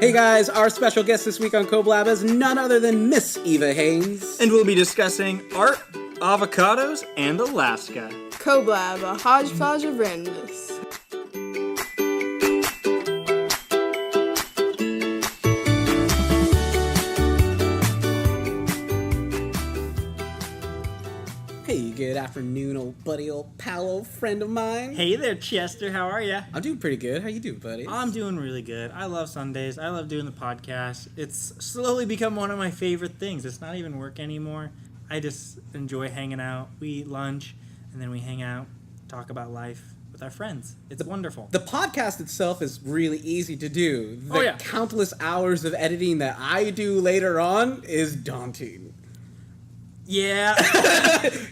Hey guys, our special guest this week on COBLAB is none other than Miss Eva Haynes. And we'll be discussing art, avocados, and Alaska. COBLAB, a hodgepodge of randomness. Hey, good afternoon, old buddy, old pal, old friend of mine. Hey there, Chester. How are ya? I'm doing pretty good. How you doing, buddy? I'm doing really good. I love Sundays. I love doing the podcast. It's slowly become one of my favorite things. It's not even work anymore. I just enjoy hanging out. We eat lunch, and then we hang out, talk about life with our friends. It's wonderful. The podcast itself is really easy to do. The countless hours of editing that I do later on is daunting. Yeah.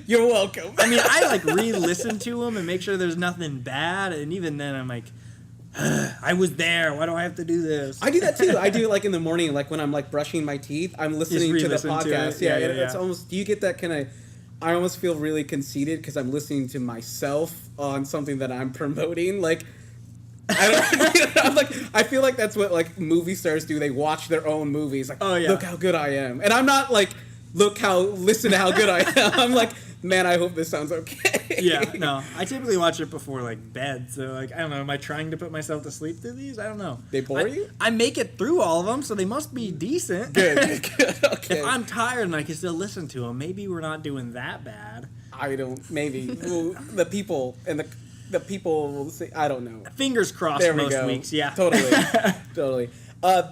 You're welcome. I mean, I re-listen to them and make sure there's nothing bad, and even then I'm like, I was there. Why do I have to do this? I do that too. I do in the morning, when I'm brushing my teeth, I'm listening to the podcast. Yeah. It's almost. Do you get that kind of? I almost feel really conceited because I'm listening to myself on something that I'm promoting. I don't. I feel like that's what movie stars do. They watch their own movies. Look how good I am, and I'm not listen to how good I am. I'm like, man, I hope this sounds okay. Yeah, no. I typically watch it before, bed. So, I don't know. Am I trying to put myself to sleep through these? I don't know. They bore you? I make it through all of them, so they must be decent. Good. Okay. If I'm tired and I can still listen to them, maybe we're not doing that bad. I don't. Maybe. Well, the people and the people will say, I don't know. Fingers crossed most weeks, yeah. Totally.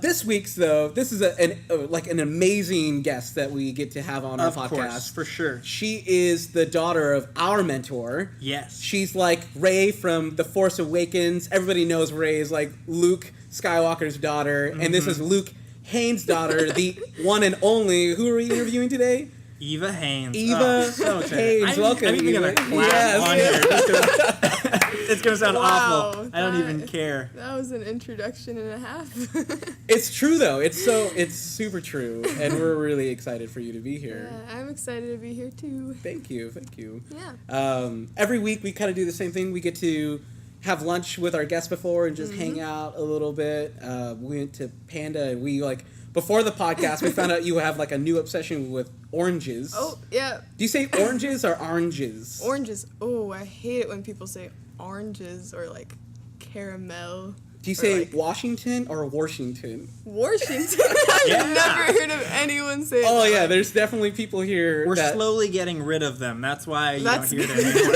This week's, though, this is an amazing guest that we get to have on our podcast. Of course, for sure. She is the daughter of our mentor. Yes. She's like Rey from The Force Awakens. Everybody knows Rey is Luke Skywalker's daughter. Mm-hmm. And this is Luke Haynes' daughter, the one and only. Who are we interviewing today? Eva Haynes. Haynes, welcome. I'm even going to clap on here. It's going to sound awful. I don't even care. That was an introduction and a half. It's true, though. It's super true. And we're really excited for you to be here. Yeah, I'm excited to be here, too. Thank you. Yeah. Every week we kind of do the same thing. We get to have lunch with our guests before and just hang out a little bit. We went to Panda and we, before the podcast, we found out you have, a new obsession with oranges. Oh, yeah. Do you say oranges or oranges? Oranges. Oh, I hate it when people say oranges or, caramel. Do you say Washington or Washington? Washington? I've never heard of anyone say that. Oh, yeah, there's definitely people here We're slowly getting rid of them. That's why you don't hear them anymore.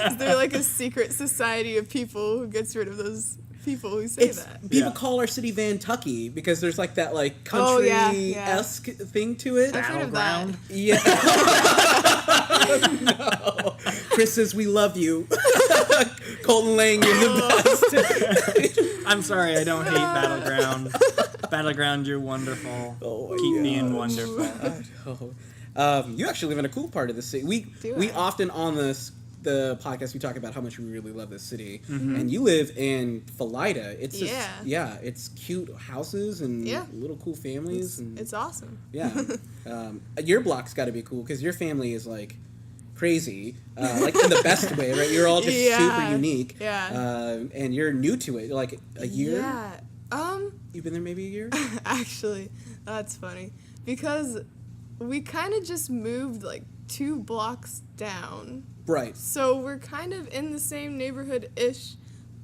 Is there, a secret society of people who gets rid of those people who say that? People call our city Vantucky because there's that country-esque thing to it. I've heard of that. Yeah. No. Chris says we love you. Colton Lang, you're the best. I'm sorry, I don't hate Battleground. Battleground, you're wonderful. Keep being wonderful. You actually live in a cool part of the city. We often on the podcast we talk about how much we really love this city, and you live in Philida. It's just, it's cute houses and little cool families. It's awesome. Yeah. Your block's got to be cool because your family is crazy, in the best way, right? You're all just super unique. Yeah. And you're new to it, a year. Yeah. You've been there maybe a year. Actually, that's funny because we kind of just moved 2 blocks down. Right. So we're kind of in the same neighborhood-ish,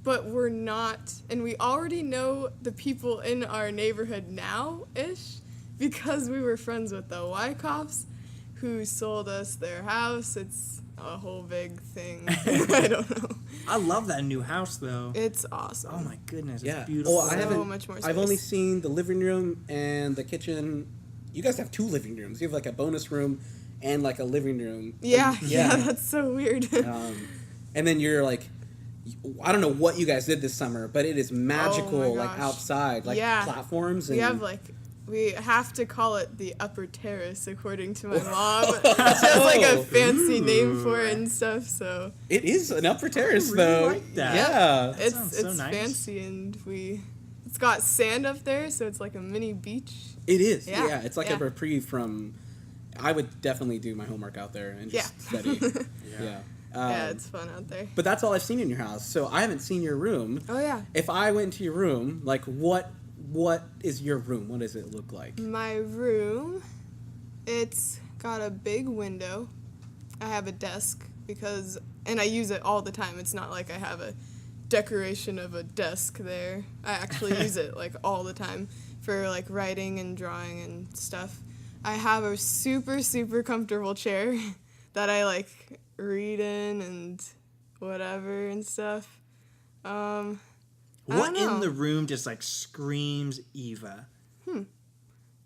but we're not. And we already know the people in our neighborhood now-ish because we were friends with the Wyckoffs who sold us their house. It's a whole big thing. I don't know. I love that new house, though. It's awesome. Oh, my goodness. It's beautiful. Oh, so much more space. I've only seen the living room and the kitchen. You guys have 2 living rooms. You have, a bonus room and, a living room. Yeah, that's so weird. And then you're, I don't know what you guys did this summer, but it is magical, outside, platforms. And we have, we have to call it the upper terrace, according to my mom. She has, a fancy name for it and stuff, so. It is an upper terrace, I really though. like that. Yeah. It's so nice. fancy, and it's got sand up there, so it's like a mini beach. It is. Yeah. It's a reprieve from. I would definitely do my homework out there and just study. Yeah, it's fun out there. But that's all I've seen in your house, so I haven't seen your room. Oh, yeah. If I went into your room, what what is your room? What does it look like? My room, it's got a big window. I have a desk and I use it all the time. It's not like I have a decoration of a desk there. I actually use it like all the time for like writing and drawing and stuff. I have a super, super comfortable chair that I like read in and whatever and stuff. What in the room just like screams Eva?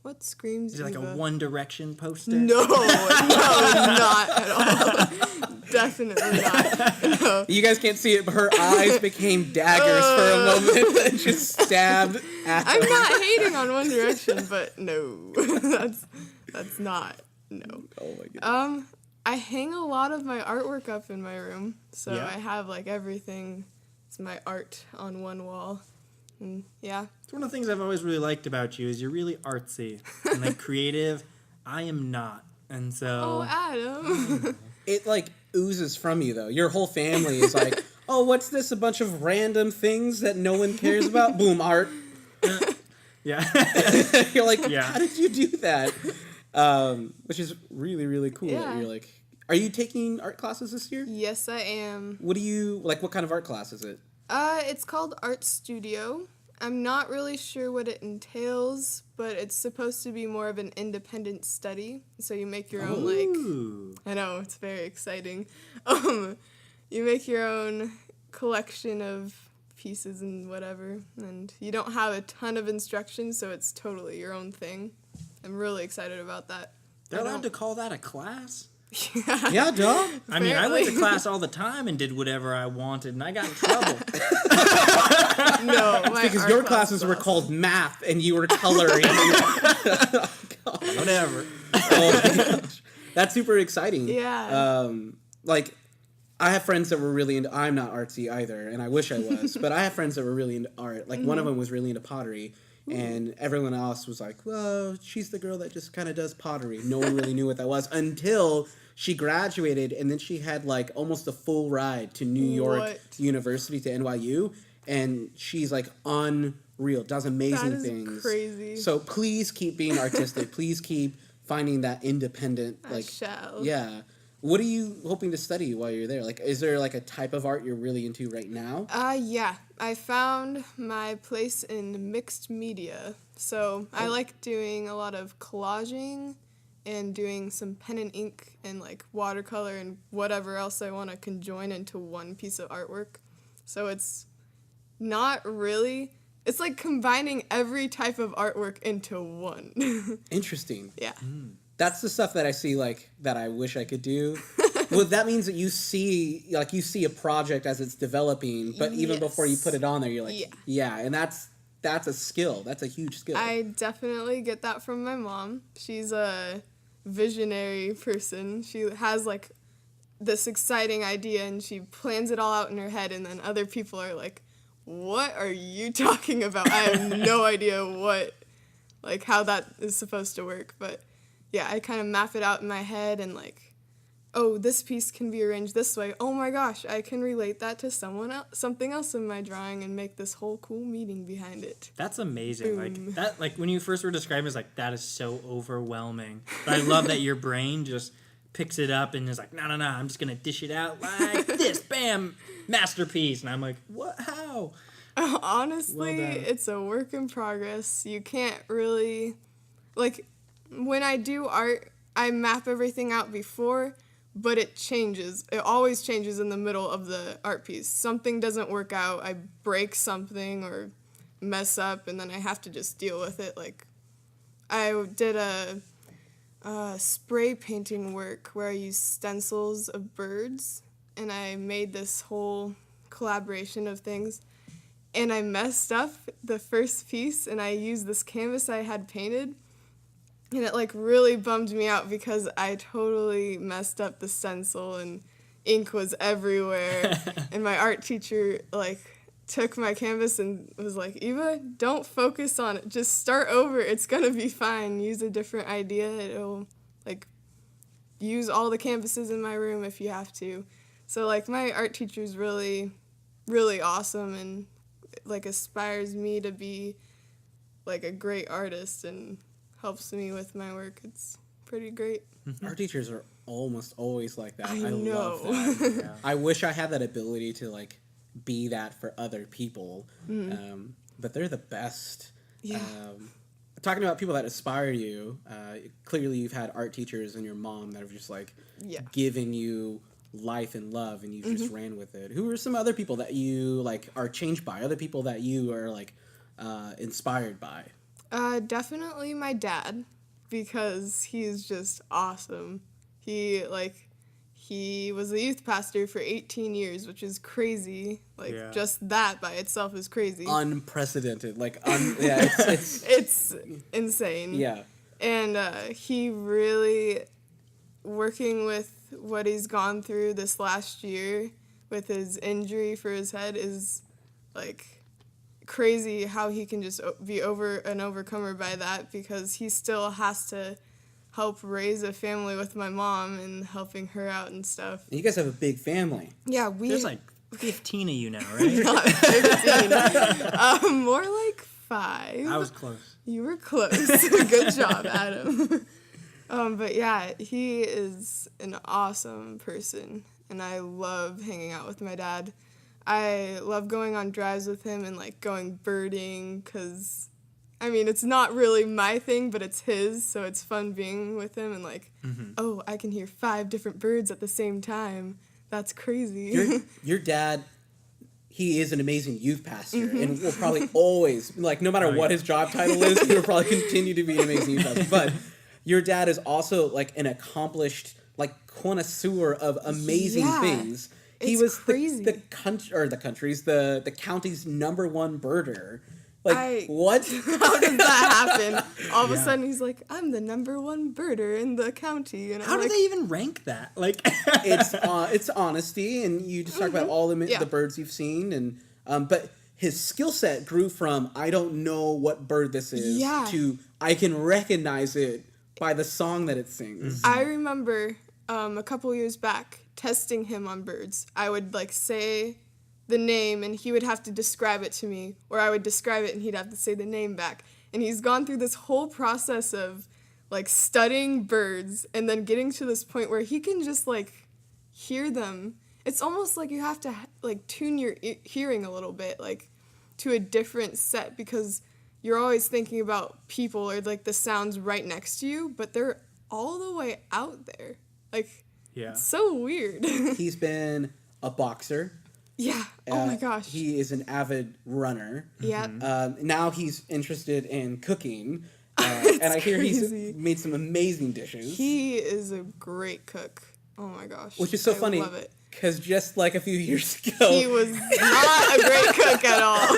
What screams Is it like Eva? a One Direction poster? No, not at all. Definitely not. No. You guys can't see it, but her eyes became daggers for a moment and just stabbed at I'm not hating on One Direction, but no. that's not. No. Oh my goodness. I hang a lot of my artwork up in my room. So Yeah. I have like everything. It's my art on one wall. And yeah. It's one of the things I've always really liked about you is you're really artsy and like creative. I am not. And so Oh, Adam. It like oozes from you though. Your whole family is like, oh, what's this? A bunch of random things that no one cares about? Boom, art. yeah. You're like, Yeah. how did you do that? Which is really, really cool. Yeah. That you're like, are you taking art classes this year? Yes, I am. What do you like? What kind of art class is it? It's called Art Studio. I'm not really sure what it entails, but it's supposed to be more of an independent study. So you make your own Ooh. I know, it's very exciting. You make your own collection of pieces and whatever, and you don't have a ton of instructions, so it's totally your own thing. I'm really excited about that. They're allowed to call that a class? Yeah, dog. I mean, I went to Apparently. class all the time and did whatever I wanted, and I got in trouble. No, my Because art your class classes is were awesome. called math and you were coloring. Whatever. Oh my gosh. That's super exciting. Yeah. Like, I have friends that were really into, I'm not artsy either, and I wish I was, but I have friends that were really into art. Like, one of them was really into pottery, and everyone else was like, well, she's the girl that just kind of does pottery. No one really knew what that was until she graduated, and then she had, like, almost a full ride to New York What? University, to NYU, and she's, like, unreal, does amazing That is things. crazy. So please keep being artistic. Please keep finding that independent, I like, shall. yeah. What are you hoping to study while you're there? Like, is there like a type of art you're really into right now? Yeah. I found my place in mixed media. So I like doing a lot of collaging and doing some pen and ink and like watercolor and whatever else I want to conjoin into one piece of artwork. So it's not really, it's like combining every type of artwork into one. Interesting. Yeah. That's the stuff that I see, like, that I wish I could do. Well, that means that you see a project as it's developing, but even before you put it on there, you're like, yeah, and that's a skill. That's a huge skill. I definitely get that from my mom. She's a visionary person. She has like this exciting idea and she plans it all out in her head, and then other people are like, what are you talking about? I have no idea how that is supposed to work, but yeah, I kind of map it out in my head and like, oh, this piece can be arranged this way. Oh my gosh, I can relate that to something else in my drawing and make this whole cool meaning behind it. That's amazing. Boom. Like that, like when you first were describing it, it's like, that is so overwhelming. But I love that your brain just picks it up and is like, no, I'm just gonna dish it out like this, bam, masterpiece. And I'm like, what? How? Honestly, Well done. it's a work in progress. You can't really, like, when I do art, I map everything out before, but it changes. It always changes in the middle of the art piece. Something doesn't work out, I break something or mess up, and then I have to just deal with it. Like, I did a spray painting work where I used stencils of birds, and I made this whole collaboration of things. And I messed up the first piece, and I used this canvas I had painted, and it like really bummed me out because I totally messed up the stencil and ink was everywhere. And my art teacher like took my canvas and was like, Eva, don't focus on it. Just start over. It's gonna be fine. Use a different idea. It'll like use all the canvases in my room if you have to. So like my art teacher's really, really awesome and like aspires me to be like a great artist and helps me with my work. It's pretty great. Our teachers are almost always like that. I I know. love that. Yeah. I wish I had that ability to like be that for other people. But they're the best. Yeah. Talking about people that inspire you, clearly you've had art teachers and your mom that have just like given you life and love, and you just ran with it. Who are some other people that you like are changed by? Other people that you are like inspired by? Definitely my dad, because he's just awesome. He was a youth pastor for 18 years, which is crazy. Just that by itself is crazy. Unprecedented. It's insane. Yeah. And he really, working with what he's gone through this last year with his injury for his head is, like, crazy how he can just be an overcomer by that, because he still has to help raise a family with my mom and helping her out and stuff. You guys have a big family. Yeah, there's like 15 of you now, right? Not 15. More like 5. I was close. You were close. Good job, Adam. But yeah, he is an awesome person, and I love hanging out with my dad. I love going on drives with him and like going birding, because I mean, it's not really my thing, but it's his, so it's fun being with him and like, oh, I can hear 5 different birds at the same time. That's crazy. Your dad, he is an amazing youth pastor, and will probably always, like, no matter what his job title is, he will probably continue to be an amazing youth pastor. But your dad is also like an accomplished, like, connoisseur of amazing things. He was crazy. the county's #1 birder. Like, what? How does that happen? All of a sudden, he's like, I'm the #1 birder in the county. And how do they even rank that? Like, it's honesty, and you just talk about all the birds you've seen, and but his skill set grew from I don't know what bird this is to I can recognize it by the song that it sings. I remember a couple years back testing him on birds. I would like say the name, and he would have to describe it to me, or I would describe it and he'd have to say the name back. And he's gone through this whole process of like studying birds and then getting to this point where he can just like hear them. It's almost like you have to like tune your hearing a little bit like to a different set, because you're always thinking about people or like the sounds right next to you, but they're all the way out there. Like, it's so weird. He's been a boxer. Yeah. Oh my gosh. He is an avid runner. Yeah. Now he's interested in cooking. And I hear crazy. He's made some amazing dishes. He is a great cook. Oh my gosh. Which is so funny. I love it. Because just like a few years ago, he was not a great cook at all.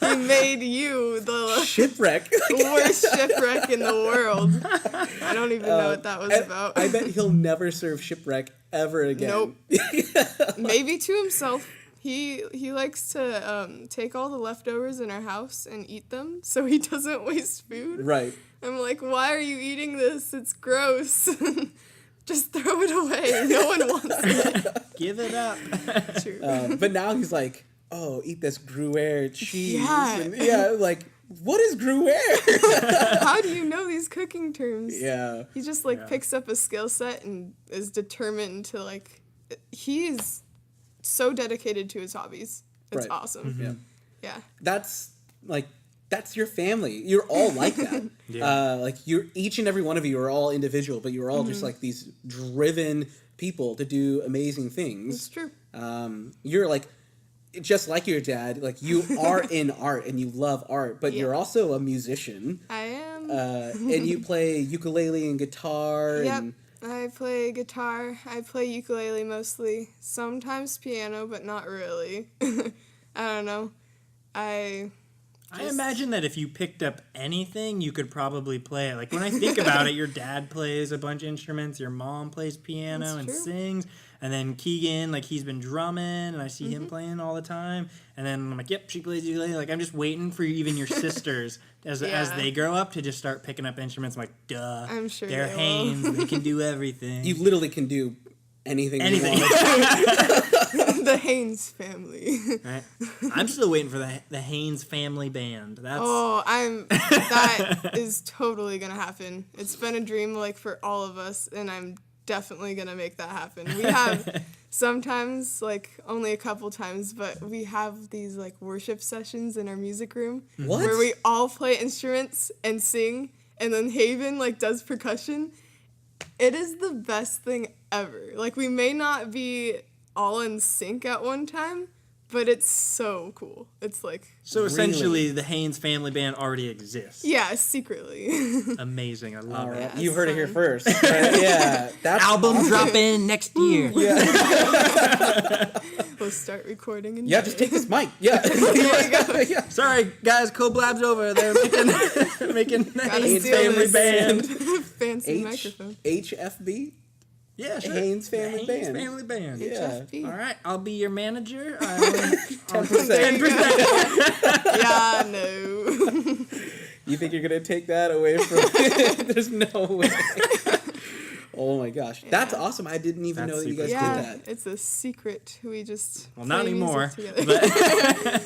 He made you the shipwreck. Worst shipwreck in the world. I don't even know what that was about. I bet he'll never serve shipwreck ever again. Nope. Maybe to himself. He likes to take all the leftovers in our house and eat them, so he doesn't waste food. Right. I'm like, why are you eating this? It's gross. Just throw it away. No one wants it. Give it up. True. But now he's like, oh, eat this Gruyere cheese. Yeah. And like, what is Gruyere? How do you know these cooking terms? Yeah. He just picks up a skill set and is determined to like. He's so dedicated to his hobbies. It's awesome. Yeah. That's your family. You're all like that. Like you're each and every one of you are all individual, but you're all just like these driven people to do amazing things. It's true. You're like just like your dad. Like you are in art and you love art, but you're also a musician. I am. And you play ukulele and guitar. Yep. And I play guitar. I play ukulele mostly. Sometimes piano, but not really. I don't know. I imagine that if you picked up anything, you could probably play it. Like, when I think about it, your dad plays a bunch of instruments, your mom plays piano and sings, and then Keegan, like, he's been drumming, and I see him playing all the time, and then I'm like, yep, she plays ukulele. Like, I'm just waiting for even your sisters, as they grow up, to just start picking up instruments. I'm like, duh. I'm sure they're Haynes, they can do everything. You literally can do anything. That's The Haynes family. Right. I'm still waiting for the Haynes family band. That is totally gonna happen. It's been a dream like for all of us, and I'm definitely gonna make that happen. We have sometimes, like only a couple times, but we have these like worship sessions in our music room where we all play instruments and sing, and then Haven like does percussion. It is the best thing ever. Like, we may not be all in sync at one time, but it's so cool. It's like... So essentially, the Haynes family band already exists. Yeah, secretly. Amazing. I love it. Yeah, you heard it here first. Yeah. That's album awesome. dropping next year. Yeah. We'll start recording in Yeah, just take this mic. Yeah. Yeah. Sorry, guys. COBLAB's over. They're making the Haynes family band. Fancy microphone. HFB? Yeah, sure. Haynes family band. Haynes family band. Yeah. HFB. All right, I'll be your manager. 10%. Yeah, no. You think you're going to take that away from... There's no way. Oh my gosh. Yeah. That's awesome. I didn't even know that you guys did that. It's a secret. We just not anymore. But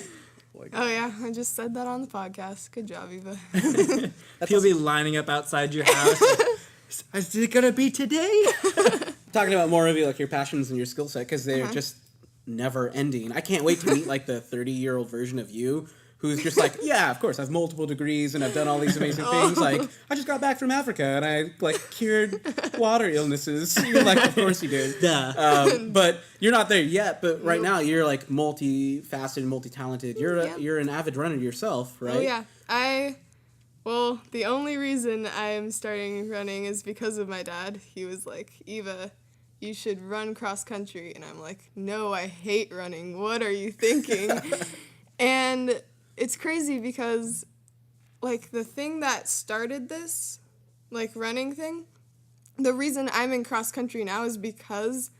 oh yeah, I just said that on the podcast. Good job, Eva. He'll be lining up outside your house. Is it gonna be today? Talking about more of your passions and your skill set, because they're just never ending. I can't wait to meet like the 30-year-old version of you who's just like, yeah, of course, I have multiple degrees and I've done all these amazing things. Like, I just got back from Africa and I like cured water illnesses. You're like, of course you did. Duh. But you're not there yet. But right now you're like multifaceted, multi-talented. You're an avid runner yourself, right? Oh yeah, Well, the only reason I'm starting running is because of my dad. He was like, Eva, you should run cross country. And I'm like, no, I hate running. What are you thinking? And it's crazy because, like, the thing that started this, like, running thing, the reason I'm in cross country now is because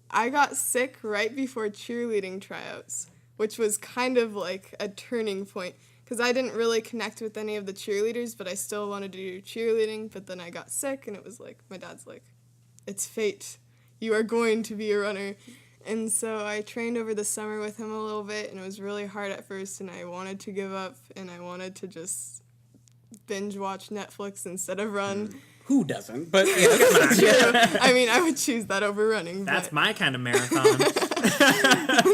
I got sick right before cheerleading tryouts, which was kind of like a turning point. Because I didn't really connect with any of the cheerleaders, but I still wanted to do cheerleading. But then I got sick, and it was like, my dad's like, it's fate. You are going to be a runner. And so I trained over the summer with him a little bit, and it was really hard at first, and I wanted to give up, and I wanted to just binge watch Netflix instead of run. Who doesn't? But yeah, That's true. I mean, I would choose that over running. That's my kind of marathon.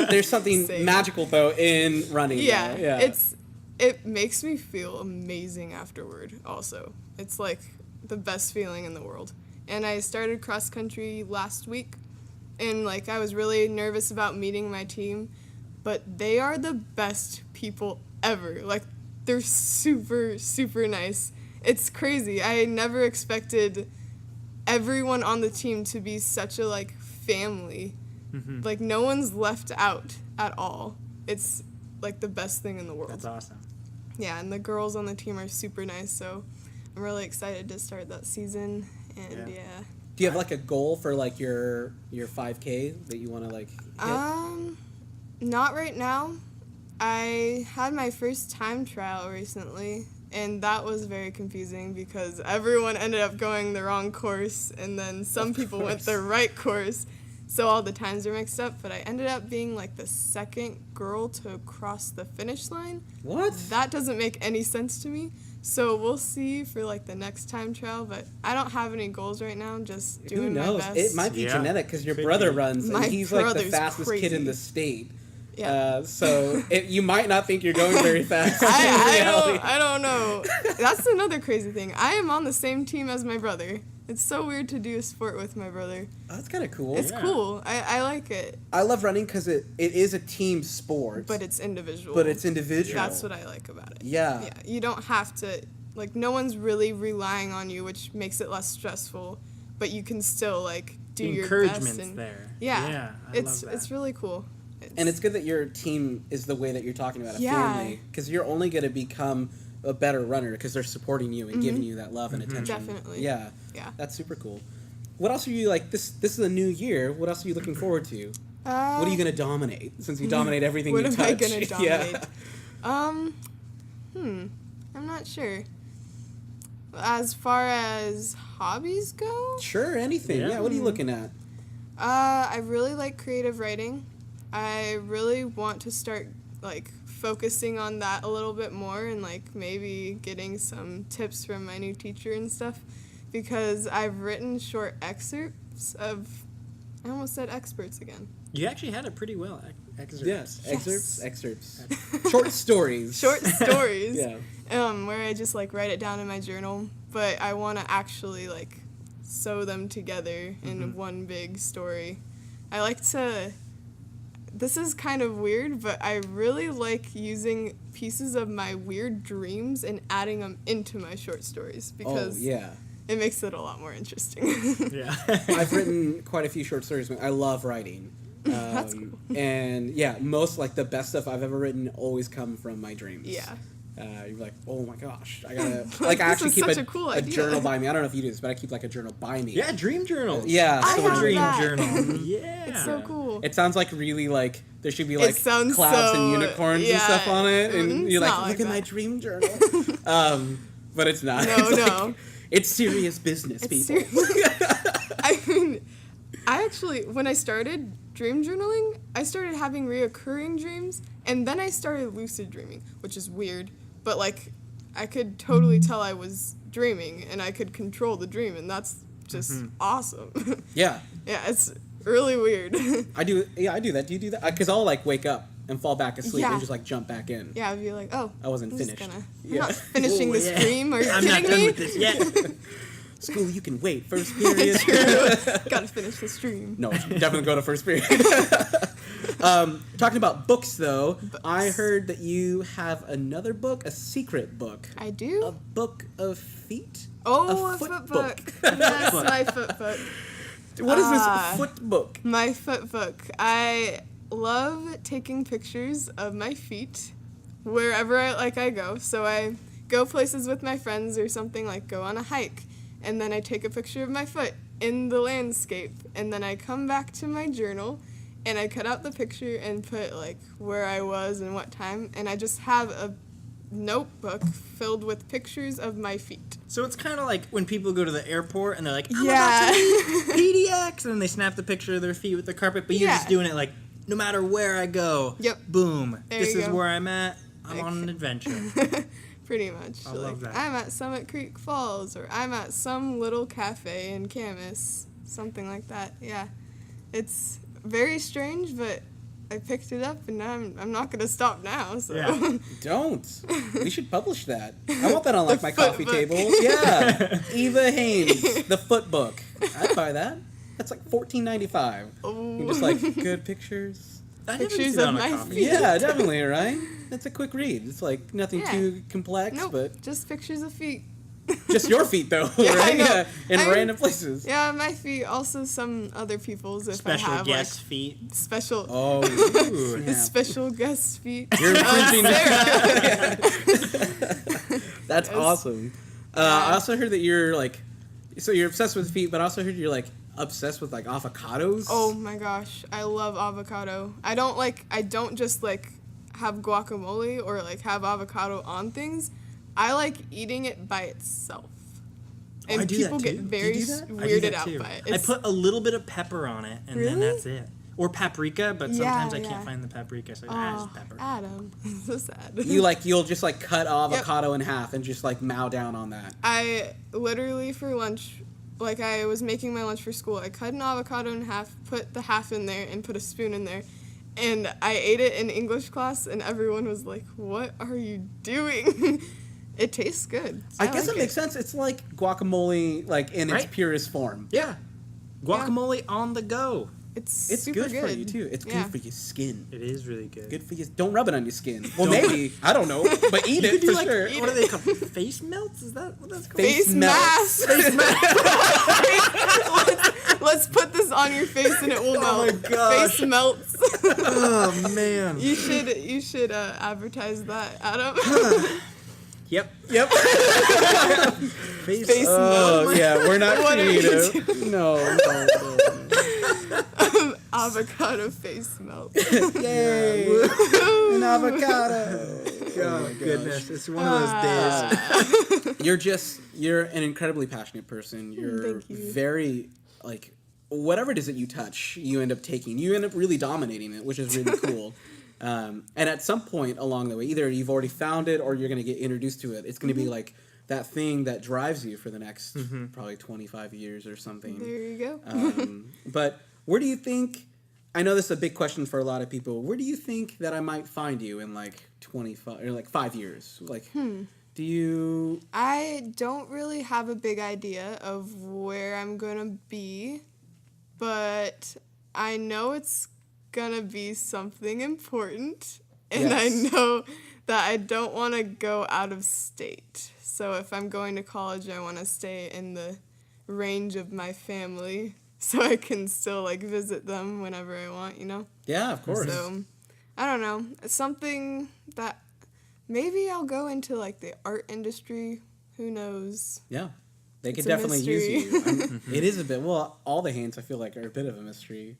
There's something magical, though, in running. Yeah. It makes me feel amazing afterward, also. It's, like, the best feeling in the world. And I started cross-country last week, and, like, I was really nervous about meeting my team, but they are the best people ever. Like, they're super, super nice. It's crazy. I never expected everyone on the team to be such a, like, family. Mm-hmm. Like, no one's left out at all. It's, like, the best thing in the world. That's awesome. Yeah, and the girls on the team are super nice, so I'm really excited to start that season, and yeah. Do you have, like, a goal for, like, your 5K that you want to, like, hit? Not right now. I had my first time trial recently, and that was very confusing because everyone ended up going the wrong course, and then some people went the right course, so all the times were mixed up, but I ended up being, like, the second girl to cross the finish line. What? That doesn't make any sense to me. So we'll see for, like, the next time trial, but I don't have any goals right now. I'm just doing my best. It might be genetic because your brother runs, and he's, like, the fastest kid in the state. Yeah. So you might not think you're going very fast. I don't know. That's another crazy thing. I am on the same team as my brother. It's so weird to do a sport with my brother. Oh, that's kind of cool. It's cool. I like it. I love running because it is a team sport. But it's individual. That's what I like about it. Yeah. Yeah. You don't have to, like, no one's really relying on you, which makes it less stressful. But you can still, like, do your best. Encouragement's there. Yeah. I love that. It's really cool. And it's good that your team is the way that you're talking about a family. Because you're only going to become a better runner because they're supporting you and giving you that love and attention. Definitely. Yeah. That's super cool. What else are you, like, this is a new year. What else are you looking forward to? What are you going to dominate since you dominate everything you touch? What am I going to dominate? Yeah. I'm not sure. As far as hobbies go? Sure, anything. Yeah, what are you looking at? I really like creative writing. I really want to start, like, focusing on that a little bit more and, like, maybe getting some tips from my new teacher and stuff, because I've written short excerpts of, I almost said experts again. You actually had it pretty well. Excerpts. Yes, excerpts. Short stories. Short stories. Yeah. Where I just, like, write it down in my journal, but I want to actually, like, sew them together in one big story. I like to, this is kind of weird, but I really like using pieces of my weird dreams and adding them into my short stories, because it makes it a lot more interesting. Yeah. I've written quite a few short stories. I love writing. That's cool. And yeah, most, like, the best stuff I've ever written always come from my dreams. Yeah. You're like, oh my gosh, I gotta, like, I actually keep a journal by me. I don't know if you do this, but I keep, like, a journal by me. Yeah, dream journal. Yeah. I have dream that. journal. Yeah. It's so cool. It sounds like really, like, there should be, like, sounds clouds so, and unicorns and stuff on it, and you're like, look at my dream journal. But it's not. No. It's serious business, people. I mean, I actually, when I started dream journaling, I started having reoccurring dreams, and then I started lucid dreaming, which is weird, but, like, I could totally tell I was dreaming, and I could control the dream, and that's just awesome. Yeah. Yeah, it's really weird. I do that. Do you do that? Because I'll, like, wake up and fall back asleep and Yeah. just, like, jump back in. Yeah, I'd be like, oh, I wasn't I'm just finished. I'm not finishing this dream. Are you I'm kidding not done me? with this yet. School, you can wait. First period. Gotta finish this dream. No, definitely go to first period. Talking about books, though, I heard that you have another book, a secret book. I do? A book of feet? Oh, a foot foot book. book. Yes, my foot book. What is this foot book? My foot book. I love taking pictures of my feet wherever I go. So I go places with my friends or something, like go on a hike, and then I take a picture of my foot in the landscape, and then I come back to my journal and I cut out the picture and put, like, where I was and what time, and I just have a notebook filled with pictures of my feet. So it's kind of like when people go to the airport and they're like, I'm Yeah. about to meet PDX, and then they snap the picture of their feet with the carpet, but you're just doing it like, no matter where I go, boom, this is where I'm at, I'm on an adventure. Pretty much. I love that. I'm at Summit Creek Falls, or I'm at some little cafe in Camas, something like that. Yeah. It's very strange, but I picked it up, and I'm not going to stop now. So. Yeah. Don't. We should publish that. I want that on, like, my foot coffee book. table. Yeah. Eva Haynes, the foot book. I'd buy that. That's like $14.95. Oh. Just, like, good pictures. I haven't Pictures seen that of on a my coffee. feet. Yeah, definitely, right? It's a quick read. It's, like, nothing Yeah. too complex, Nope, but just pictures of feet. just your feet, though, Yeah, I right? know. Yeah, in I mean, random places. Yeah, my feet, also some other people's if Special I have, guest feet. like, special... Oh, Ooh. snap. Special guest feet. You're infringing. Sarah. That's Yes. awesome. I also heard that you're, like, so you're obsessed with feet, but I also heard you're, like, obsessed with, like, avocados. Oh my gosh, I love avocado. I don't just, like, have guacamole or, like, have avocado on things. I like eating it by itself. And I do people that get too. very Do you do that? I do weirded that out too. by it. I put a little bit of pepper on it, and then Really? that's it. Or paprika, but sometimes I Yeah. can't find the paprika, so Oh, just pepper. Adam. So sad. You'll just, like, cut avocado in half and just, like, mow down on that. I literally, for lunch, like, I was making my lunch for school, I cut an avocado in half, put the half in there, and put a spoon in there. And I ate it in English class, and everyone was like, what are you doing? It tastes good. I guess like it makes sense. It's like guacamole, like, in its Right? purest form. Yeah. Guacamole on the go. It's It's super good for you, too. It's Yeah. good for your skin. It is really good. Good for you. Don't rub it on your skin. Well, maybe. I don't know. But eat it for sure. What are they called? Face melts? Is that what that's called? Face melts. mask. Let's put this on your face and it will melt. my gosh. Face melts. Oh, man. You should advertise that, Adam. Yep. Yep. Face, Face Oh, melts. yeah. We're not What are you creative. No. Avocado face melt. Yay. An avocado. Oh, my goodness. It's one of those days. You're an incredibly passionate person. You're Thank you. very, like, whatever it is that you touch, you end up taking. You end up really dominating it, which is really cool. And at some point along the way, either you've already found it or you're going to get introduced to it. It's going to be like that thing that drives you for the next probably 25 years or something. There you go. But where do you think, I know this is a big question for a lot of people, where do you think that I might find you in like 25 or like 5 years? Like, do you... I don't really have a big idea of where I'm going to be, but I know it's going to be something important, and I know that I don't want to go out of state. So if I'm going to college, I want to stay in the range of my family so I can still, like, visit them whenever I want, you know? Yeah, of course. So, I don't know. It's something that maybe I'll go into, like, the art industry. Who knows? Yeah. They It's could a definitely mystery. use you. It is a bit, well, all the Hains I feel like are a bit of a mystery.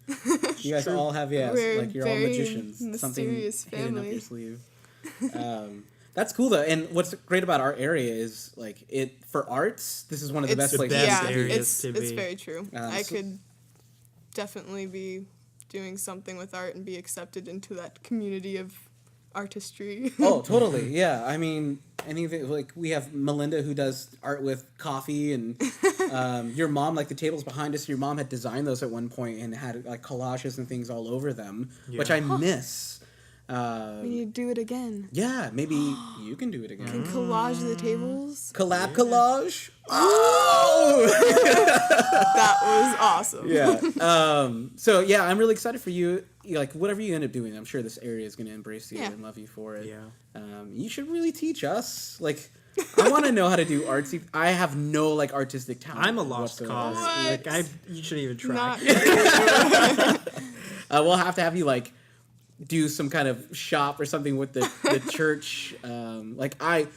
You guys all have, We're like you're all very magicians. Something mysterious hidden up family. your sleeve. That's cool though, and what's great about our area is like it for arts. This is one of the best places. best Yeah, areas to it's be. very true. I So- could definitely be doing something with art and be accepted into that community of artistry. Oh, totally. Yeah. I mean, anything like we have Melinda who does art with coffee, and your mom, like the tables behind us, your mom had designed those at one point and had like collages and things all over them, which I miss. We need to do it again. Yeah, maybe you can do it again. Can collage the tables? Collab collage. Oh, That was awesome. yeah. So yeah, I'm really excited for you. Like whatever you end up doing, I'm sure this area is going to embrace you Yeah. and love you for it. Yeah. You should really teach us. Like, I want to know how to do artsy. I have no like artistic talent. I'm a lost whatsoever. cause. What? Like you shouldn't even try. Not We'll have to have you like do some kind of shop or something with the church. Like I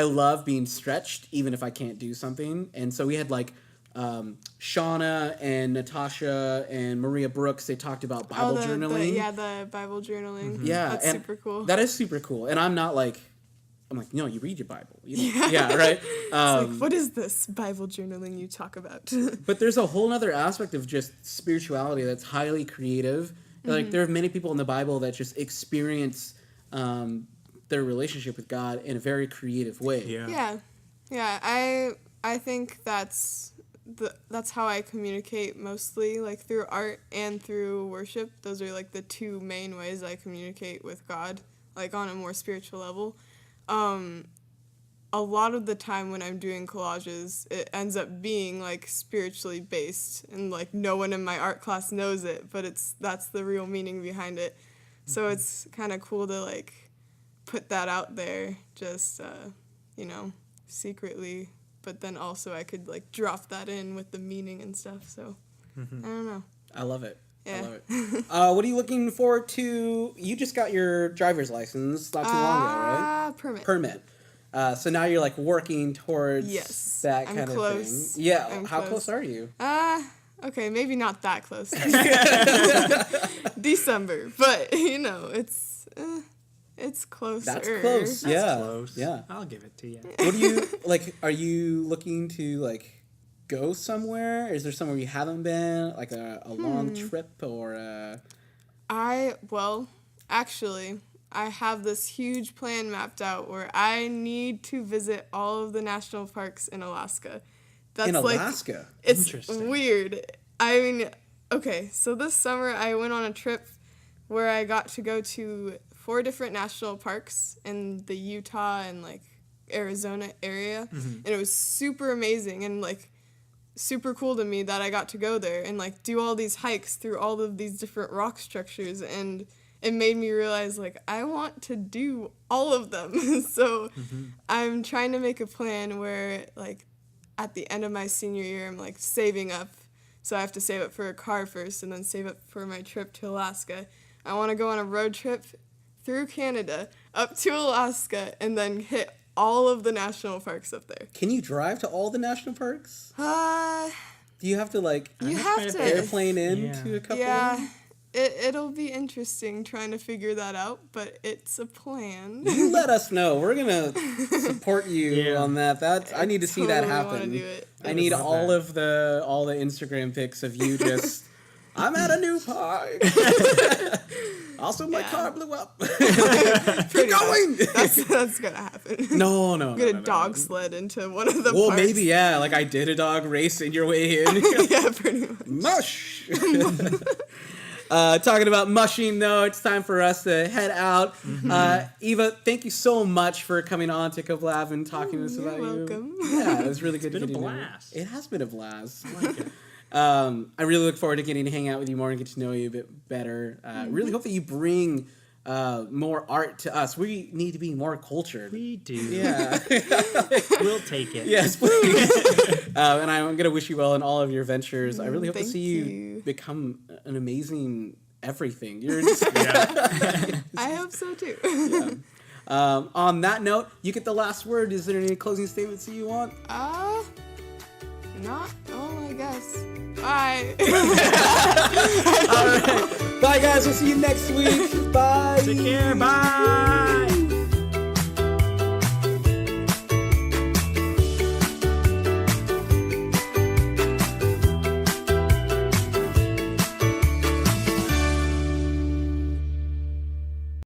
love being stretched even if I can't do something. And so we had like Shauna and Natasha and Maria Brooks. They talked about Bible journaling. The Bible journaling. Yeah, That's and super cool. That is super cool. And I'm like, no, you read your Bible. Yeah, right. It's like, what is this Bible journaling you talk about? But there's a whole other aspect of just spirituality that's highly creative. Like there are many people in the Bible that just experience their relationship with God in a very creative way. Yeah. I think that's how I communicate mostly, like through art and through worship. Those are like the two main ways I communicate with God, like on a more spiritual level. A lot of the time when I'm doing collages, it ends up being like spiritually based, and like no one in my art class knows it, but that's the real meaning behind it. So it's kind of cool to like put that out there, just secretly, but then also I could like drop that in with the meaning and stuff. So I don't know. I love it. Yeah. I love it. What are you looking forward to? You just got your driver's license not too long ago, right? Permit. So now you're like working towards that kind of thing. Yeah. I'm How close are you? Okay, maybe not that close. December, but it's closer. That's close. That's yeah. close. Yeah. I'll give it to you. What do you like? Are you looking to like go somewhere? Is there somewhere you haven't been? Like a long trip or a... Actually, I have this huge plan mapped out where I need to visit all of the national parks in Alaska. That's in Alaska? It's Interesting. weird. I mean, okay, so this summer I went on a trip where I got to go to 4 different national parks in the Utah and like Arizona area, and it was super amazing and like super cool to me that I got to go there and like do all these hikes through all of these different rock structures, and it made me realize like I want to do all of them. So I'm trying to make a plan where like at the end of my senior year I'm like saving up. So I have to save up for a car first and then save up for my trip to Alaska. I want to go on a road trip through Canada up to Alaska and then hit all of the national parks up there. Can you drive to all the national parks? Do you have to like You have to. airplane in to a couple? Yeah, It'll be interesting trying to figure that out, but it's a plan. You let us know. We're gonna support you on that. I need to see that happen. Do it. I need all the Instagram pics of you just. I'm at a new park. Also, my car blew up. Keep going. That's gonna happen. No. I'm gonna dog sled into one of the Well, parks. maybe, yeah. Like I did a dog race in your way in. Yeah, pretty much. Mush. Talking about mushing, though, it's time for us to head out. Eva, thank you so much for coming on to COBLAB and talking to us about welcome. you. Yeah, it was really good to get It's you. been a blast. It has been a blast. I like it. I really look forward to getting to hang out with you more and get to know you a bit better. Really hope that you bring more art to us. We need to be more cultured. We do. Yeah. We'll take it. Yes, please. And I'm going to wish you well in all of your ventures. I really hope to see you become an amazing everything. You're just... I hope so too. Yeah. On that note, you get the last word. Is there any closing statements that you want? Not all, I guess. Bye. All right. Bye, guys. We'll see you next week. Bye. Take care. Bye.